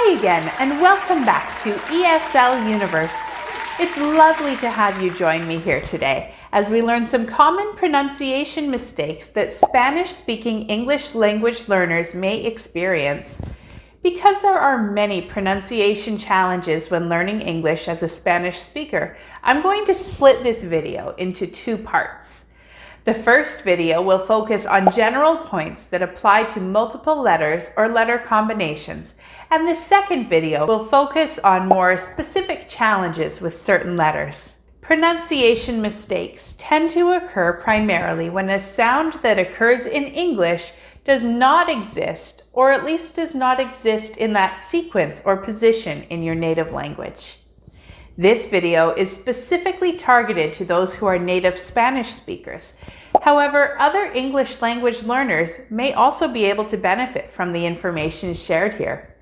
Hi again, and welcome back to ESL Universe. It's lovely to have you join me here today as we learn some common pronunciation mistakes that Spanish-speaking English language learners may experience. Because there are many pronunciation challenges when learning English as a Spanish speaker, I'm going to split this video into two parts. The first video will focus on general points that apply to multiple letters or letter combinations, and the second video will focus on more specific challenges with certain letters. Pronunciation mistakes tend to occur primarily when a sound that occurs in English does not exist, or at least does not exist in that sequence or position in your native language. This video is specifically targeted to those who are native Spanish speakers. However, other English language learners may also be able to benefit from the information shared here.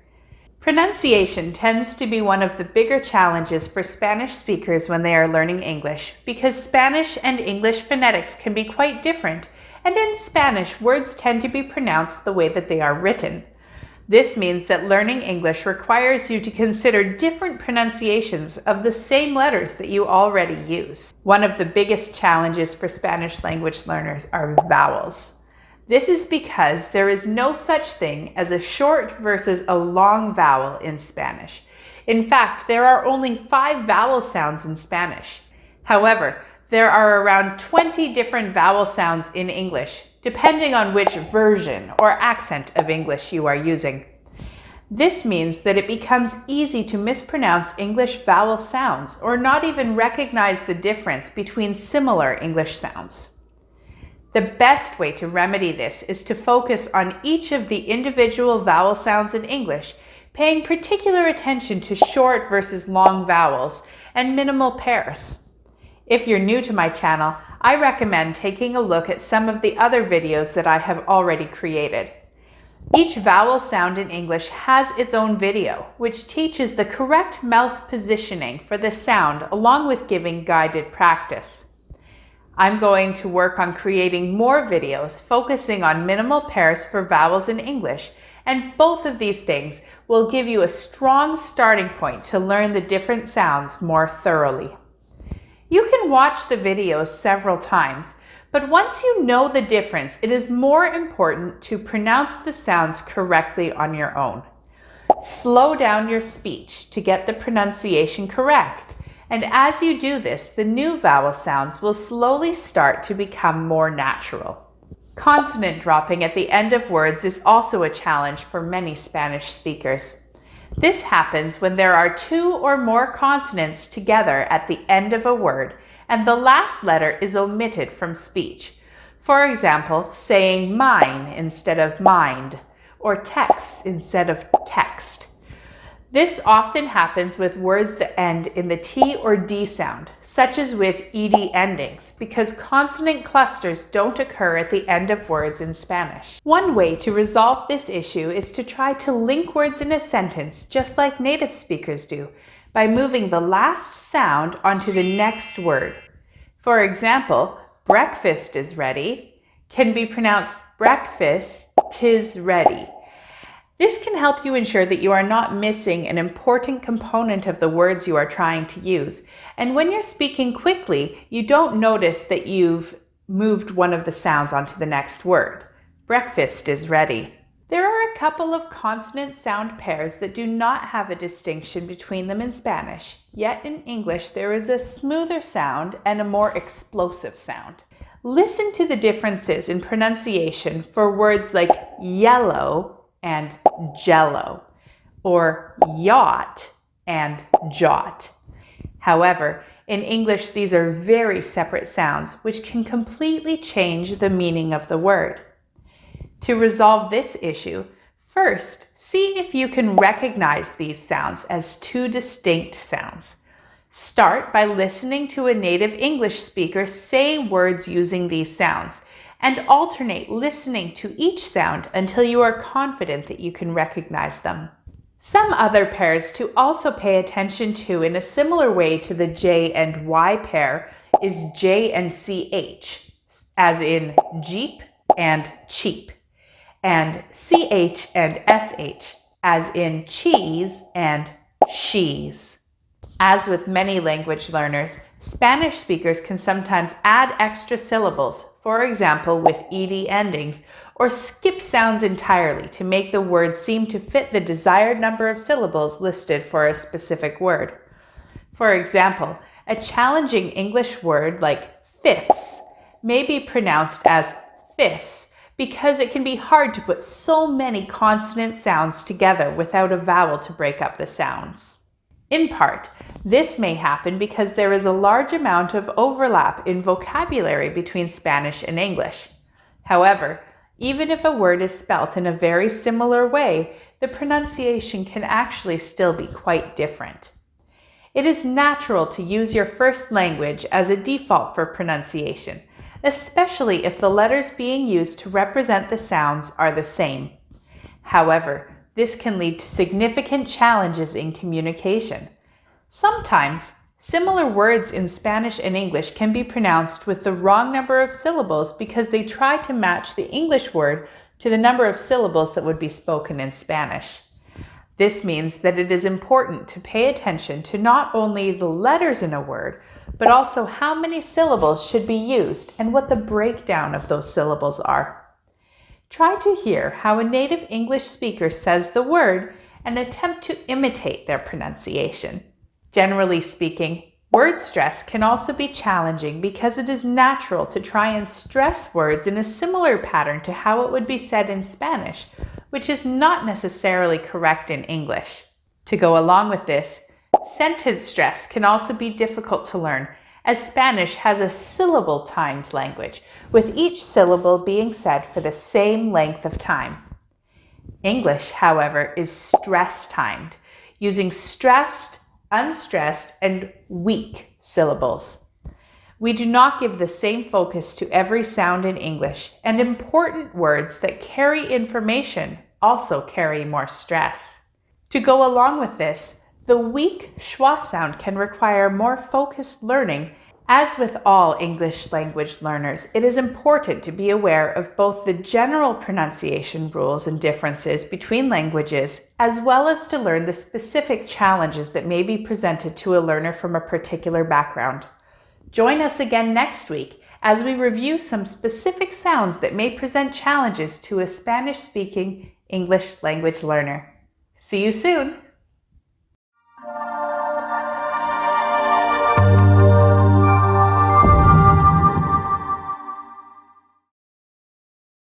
Pronunciation tends to be one of the bigger challenges for Spanish speakers when they are learning English, because Spanish and English phonetics can be quite different, and in Spanish, words tend to be pronounced the way that they are written. This means that learning English requires you to consider different pronunciations of the same letters that you already use. One of the biggest challenges for Spanish language learners are vowels. This is because there is no such thing as a short versus a long vowel in Spanish. In fact, there are only 5 vowel sounds in Spanish. However, there are around 20 different vowel sounds in English, depending on which version or accent of English you are using. This means that it becomes easy to mispronounce English vowel sounds or not even recognize the difference between similar English sounds. The best way to remedy this is to focus on each of the individual vowel sounds in English, paying particular attention to short versus long vowels and minimal pairs. If you're new to my channel, I recommend taking a look at some of the other videos that I have already created. Each vowel sound in English has its own video, which teaches the correct mouth positioning for the sound along with giving guided practice. I'm going to work on creating more videos focusing on minimal pairs for vowels in English, and both of these things will give you a strong starting point to learn the different sounds more thoroughly. You can watch the videos several times, but once you know the difference, it is more important to pronounce the sounds correctly on your own. Slow down your speech to get the pronunciation correct, and as you do this, the new vowel sounds will slowly start to become more natural. Consonant dropping at the end of words is also a challenge for many Spanish speakers. This happens when there are 2 or more consonants together at the end of a word, and the last letter is omitted from speech. For example, saying mine instead of mind, or text instead of text. This often happens with words that end in the T or D sound, such as with ed endings, because consonant clusters don't occur at the end of words in Spanish. One way to resolve this issue is to try to link words in a sentence just like native speakers do, by moving the last sound onto the next word. For example, breakfast is ready can be pronounced breakfast tis ready. This can help you ensure that you are not missing an important component of the words you are trying to use. And when you're speaking quickly, you don't notice that you've moved one of the sounds onto the next word. Breakfast is ready. There are a couple of consonant sound pairs that do not have a distinction between them in Spanish, yet in English there is a smoother sound and a more explosive sound. Listen to the differences in pronunciation for words like yellow and jello, or yacht and jot. However, in English, these are very separate sounds, which can completely change the meaning of the word. To resolve this issue, first, see if you can recognize these sounds as 2 distinct sounds. Start by listening to a native English speaker say words using these sounds, and alternate listening to each sound until you are confident that you can recognize them. Some other pairs to also pay attention to in a similar way to the J and Y pair is J and CH, as in Jeep and cheap, and CH and SH, as in cheese and she's. As with many language learners, Spanish speakers can sometimes add extra syllables, for example with ed endings, or skip sounds entirely to make the word seem to fit the desired number of syllables listed for a specific word. For example, a challenging English word like fifths may be pronounced as fists because it can be hard to put so many consonant sounds together without a vowel to break up the sounds. In part, this may happen because there is a large amount of overlap in vocabulary between Spanish and English. However, even if a word is spelt in a very similar way, the pronunciation can actually still be quite different. It is natural to use your first language as a default for pronunciation, especially if the letters being used to represent the sounds are the same. However, this can lead to significant challenges in communication. Sometimes, similar words in Spanish and English can be pronounced with the wrong number of syllables because they try to match the English word to the number of syllables that would be spoken in Spanish. This means that it is important to pay attention to not only the letters in a word, but also how many syllables should be used and what the breakdown of those syllables are. Try to hear how a native English speaker says the word and attempt to imitate their pronunciation. Generally speaking, word stress can also be challenging because it is natural to try and stress words in a similar pattern to how it would be said in Spanish, which is not necessarily correct in English. To go along with this, sentence stress can also be difficult to learn, as Spanish has a syllable-timed language, with each syllable being said for the same length of time. English, however, is stress-timed, using stressed, unstressed, and weak syllables. We do not give the same focus to every sound in English, and important words that carry information also carry more stress. To go along with this, the weak schwa sound can require more focused learning. As with all English language learners, it is important to be aware of both the general pronunciation rules and differences between languages, as well as to learn the specific challenges that may be presented to a learner from a particular background. Join us again next week as we review some specific sounds that may present challenges to a Spanish-speaking English language learner. See you soon!